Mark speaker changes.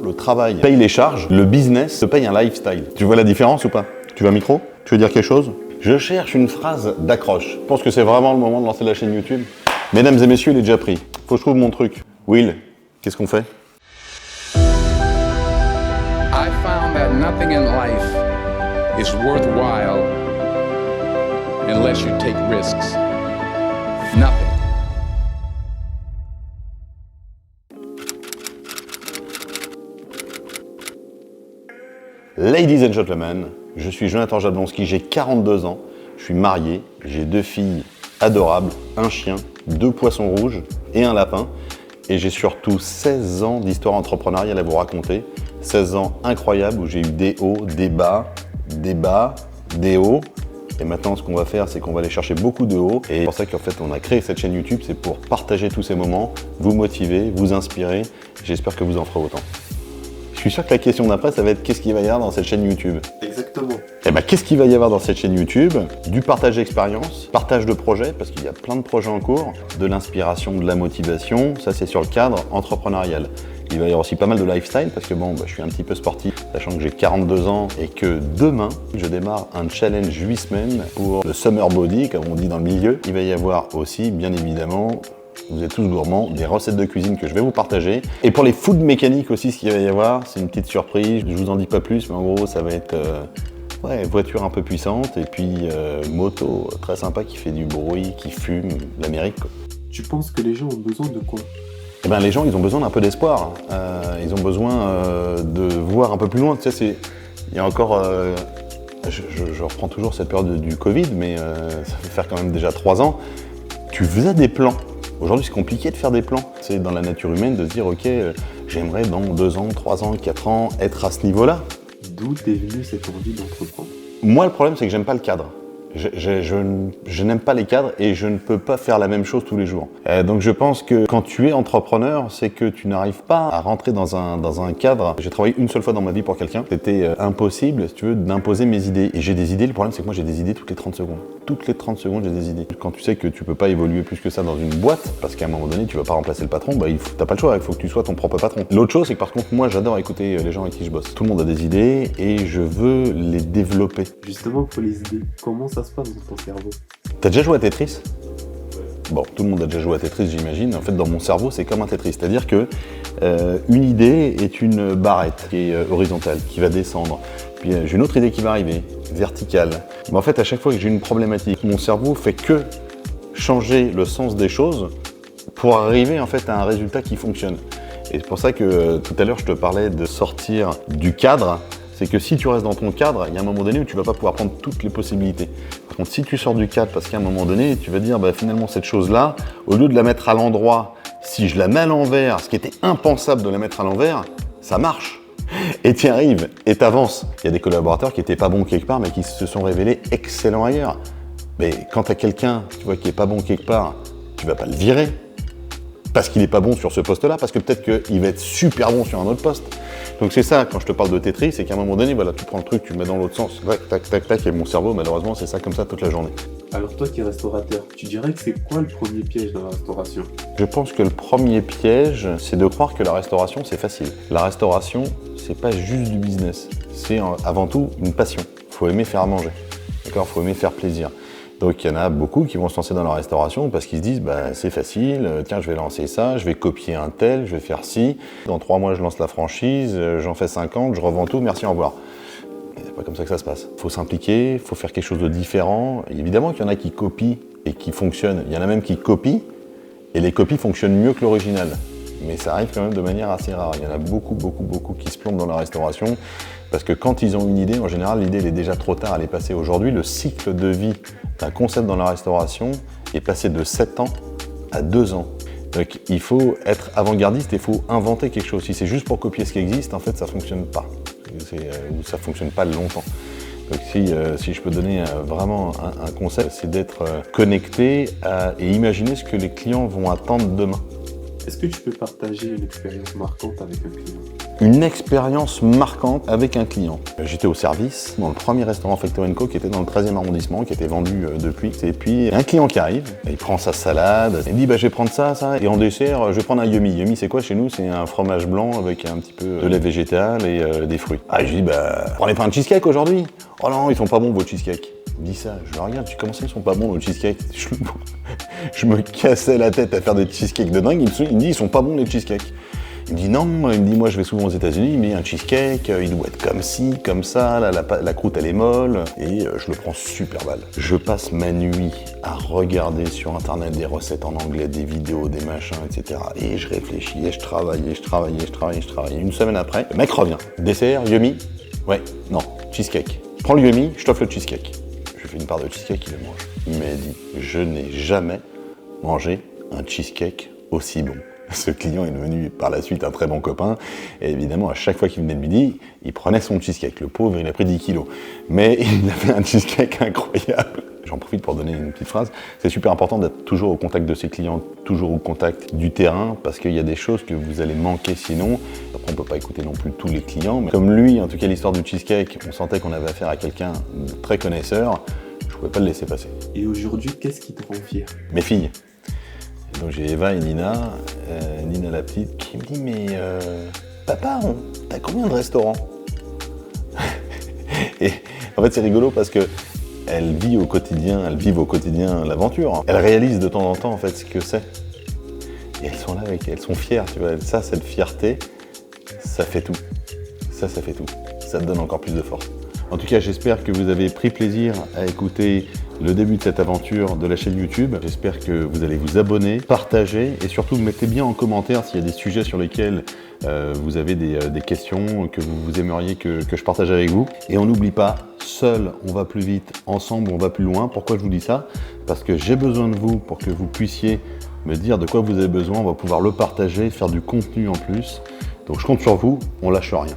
Speaker 1: le travail paye les charges, le business te paye un lifestyle. Tu vois la différence ou pas? Tu veux un micro? Tu veux dire quelque chose? Je cherche une phrase d'accroche. Je pense que c'est vraiment le moment de lancer la chaîne YouTube. Mesdames et messieurs, il est déjà pris. Faut que je trouve mon truc. Will, qu'est-ce qu'on fait?
Speaker 2: I found that nothing in life is worthwhile unless you take risks. Nothing.
Speaker 1: Ladies and gentlemen, je suis Jonathan Jablonski, j'ai 42 ans, je suis marié, j'ai 2 filles adorables, un chien, 2 poissons rouges et un lapin. Et j'ai surtout 16 ans d'histoire entrepreneuriale à vous raconter. 16 ans incroyables où j'ai eu des hauts, des bas, des hauts. Et maintenant, ce qu'on va faire, c'est qu'on va aller chercher beaucoup de hauts. Et c'est pour ça qu'en fait, on a créé cette chaîne YouTube, c'est pour partager tous ces moments, vous motiver, vous inspirer. J'espère que vous en ferez autant. Je suis sûr que la question d'après, ça va être qu'est-ce qu'il va y avoir dans cette chaîne YouTube?
Speaker 3: Exactement.
Speaker 1: Et bien, qu'est-ce qu'il va y avoir dans cette chaîne YouTube? Du partage d'expérience, partage de projets, parce qu'il y a plein de projets en cours, de l'inspiration, de la motivation, ça c'est sur le cadre entrepreneurial. Il va y avoir aussi pas mal de lifestyle, parce que bon, je suis un petit peu sportif, sachant que j'ai 42 ans et que demain, je démarre un challenge 8 semaines pour le summer body, comme on dit dans le milieu. Il va y avoir aussi, bien évidemment, vous êtes tous gourmands, des recettes de cuisine que je vais vous partager. Et pour les food mécaniques aussi, ce qu'il va y avoir, c'est une petite surprise. Je vous en dis pas plus, mais en gros, ça va être voiture un peu puissante et puis moto très sympa qui fait du bruit, qui fume, l'Amérique.
Speaker 3: Tu penses que les gens ont besoin de quoi?
Speaker 1: Eh ben, les gens, ils ont besoin d'un peu d'espoir. Ils ont besoin de voir un peu plus loin. Tu sais, il y a encore... je reprends toujours cette période du Covid, mais ça fait faire quand même déjà 3 ans. Tu faisais des plans. Aujourd'hui, c'est compliqué de faire des plans. C'est dans la nature humaine de se dire, ok, j'aimerais dans 2 ans, 3 ans, 4 ans être à ce niveau-là.
Speaker 3: D'où t'es venue cette envie d'entreprendre?
Speaker 1: Moi, le problème, c'est que j'aime pas le cadre. Je n'aime pas les cadres et je ne peux pas faire la même chose tous les jours. Donc je pense que quand tu es entrepreneur, c'est que tu n'arrives pas à rentrer dans un cadre. J'ai travaillé une seule fois dans ma vie pour quelqu'un. C'était impossible, si tu veux, d'imposer mes idées. Et j'ai des idées, le problème c'est que moi j'ai des idées toutes les 30 secondes. Toutes les 30 secondes, j'ai des idées. Quand tu sais que tu peux pas évoluer plus que ça dans une boîte, parce qu'à un moment donné, tu vas pas remplacer le patron, t'as pas le choix, il faut que tu sois ton propre patron. L'autre chose, c'est que par contre, moi j'adore écouter les gens avec qui je bosse. Tout le monde a des idées et je veux les développer.
Speaker 3: Justement, pour les idées, comment ça se passe dans ton cerveau?
Speaker 1: T'as déjà joué à Tetris? Bon, tout le monde a déjà joué à Tetris, j'imagine. En fait, dans mon cerveau, c'est comme un Tetris. C'est-à-dire que une idée est une barrette qui est horizontale, qui va descendre. Puis j'ai une autre idée qui va arriver, verticale. Mais en fait, à chaque fois que j'ai une problématique, mon cerveau fait que changer le sens des choses pour arriver en fait à un résultat qui fonctionne. Et c'est pour ça que tout à l'heure, je te parlais de sortir du cadre. C'est que si tu restes dans ton cadre, il y a un moment donné où tu ne vas pas pouvoir prendre toutes les possibilités. Par contre, si tu sors du cadre, parce qu'à un moment donné, tu vas dire, finalement, cette chose-là, au lieu de la mettre à l'endroit, si je la mets à l'envers, ce qui était impensable de la mettre à l'envers, ça marche. Et tu y arrives, et tu avances. Il y a des collaborateurs qui n'étaient pas bons quelque part, mais qui se sont révélés excellents ailleurs. Mais quand tu as quelqu'un, tu vois, qui n'est pas bon quelque part, tu ne vas pas le virer. Parce qu'il n'est pas bon sur ce poste-là, parce que peut-être qu'il va être super bon sur un autre poste. Donc c'est ça, quand je te parle de Tetris, c'est qu'à un moment donné, voilà, tu prends le truc, tu le mets dans l'autre sens, tac, tac, tac, tac, et mon cerveau, malheureusement, c'est ça comme ça toute la journée.
Speaker 3: Alors toi qui es restaurateur, tu dirais que c'est quoi le premier piège dans la restauration?
Speaker 1: Je pense que le premier piège, c'est de croire que la restauration, c'est facile. La restauration, c'est pas juste du business, c'est avant tout une passion. Il faut aimer faire à manger, d'accord? Il faut aimer faire plaisir. Donc il y en a beaucoup qui vont se lancer dans la restauration parce qu'ils se disent c'est facile, tiens je vais lancer ça, je vais copier un tel, je vais faire ci, dans 3 mois je lance la franchise, j'en fais 50, je revends tout, merci, au revoir. C'est pas comme ça que ça se passe. Il faut s'impliquer, il faut faire quelque chose de différent. Et évidemment qu'il y en a qui copient et qui fonctionnent, il y en a même qui copient et les copies fonctionnent mieux que l'original. Mais ça arrive quand même de manière assez rare. Il y en a beaucoup qui se plombent dans la restauration parce que quand ils ont une idée, en général, l'idée elle est déjà trop tard, elle est passée. Aujourd'hui, le cycle de vie d'un concept dans la restauration est passé de 7 ans à 2 ans. Donc il faut être avant-gardiste et il faut inventer quelque chose. Si c'est juste pour copier ce qui existe, en fait, ça ne fonctionne pas. Ou ça ne fonctionne pas longtemps. Donc si je peux donner vraiment un concept, c'est d'être connecté et imaginer ce que les clients vont attendre demain.
Speaker 3: Est-ce que tu peux partager une expérience marquante avec un client?
Speaker 1: Une expérience marquante avec un client. J'étais au service dans le premier restaurant Factor & Co qui était dans le 13e arrondissement, qui était vendu depuis. Et puis un client qui arrive, il prend sa salade, il dit bah, je vais prendre ça, et en dessert je vais prendre un yummy. Yummy c'est quoi chez nous? C'est un fromage blanc avec un petit peu de lait végétal et des fruits. Ah je lui dis bah prenez pas un cheesecake aujourd'hui? Oh non ils sont pas bons vos cheesecakes. Il me dit ça, je le regarde, tu comment ça ils sont pas bons nos cheesecakes? Je me cassais la tête à faire des cheesecakes de dingue, il me dit ils sont pas bons les cheesecakes. Il me dit non, il me dit moi je vais souvent aux États-Unis, il me dit un cheesecake, il doit être comme ci, comme ça, là, la croûte elle est molle, et je le prends super mal. Je passe ma nuit à regarder sur internet des recettes en anglais, des vidéos, des machins, etc. Et je réfléchis, et je travaille. Une semaine après, le mec revient. Dessert, yummy? Ouais, non, cheesecake. Prends le yummy, je t'offre le cheesecake. Je fais une part de cheesecake, il le mange. Il m'a dit, je n'ai jamais mangé un cheesecake aussi bon. Ce client est devenu par la suite un très bon copain, et évidemment à chaque fois qu'il venait de midi, il prenait son cheesecake. Le pauvre, il a pris 10 kilos. Mais il avait un cheesecake incroyable. J'en profite pour donner une petite phrase. C'est super important d'être toujours au contact de ses clients, toujours au contact du terrain, parce qu'il y a des choses que vous allez manquer sinon. Après, on ne peut pas écouter non plus tous les clients, mais comme lui, en tout cas l'histoire du cheesecake, on sentait qu'on avait affaire à quelqu'un de très connaisseur, je ne pouvais pas le laisser passer.
Speaker 3: Et aujourd'hui, qu'est-ce qui te rend fier?
Speaker 1: Mes filles. Donc j'ai Eva et Nina, Nina la petite, qui me dit mais papa, t'as combien de restaurants? Et en fait c'est rigolo parce que elles vivent au quotidien l'aventure. Elles réalisent de temps en temps en fait ce que c'est. Et elles sont là elles sont fières, tu vois. Ça, cette fierté, ça fait tout. Ça fait tout. Ça te donne encore plus de force. En tout cas, j'espère que vous avez pris plaisir à écouter le début de cette aventure de la chaîne YouTube. J'espère que vous allez vous abonner, partager et surtout mettez bien en commentaire s'il y a des sujets sur lesquels vous avez des questions que vous aimeriez que je partage avec vous. Et on n'oublie pas, seul on va plus vite, ensemble on va plus loin. Pourquoi je vous dis ça? Parce que j'ai besoin de vous pour que vous puissiez me dire de quoi vous avez besoin. On va pouvoir le partager, faire du contenu en plus. Donc je compte sur vous, on lâche rien.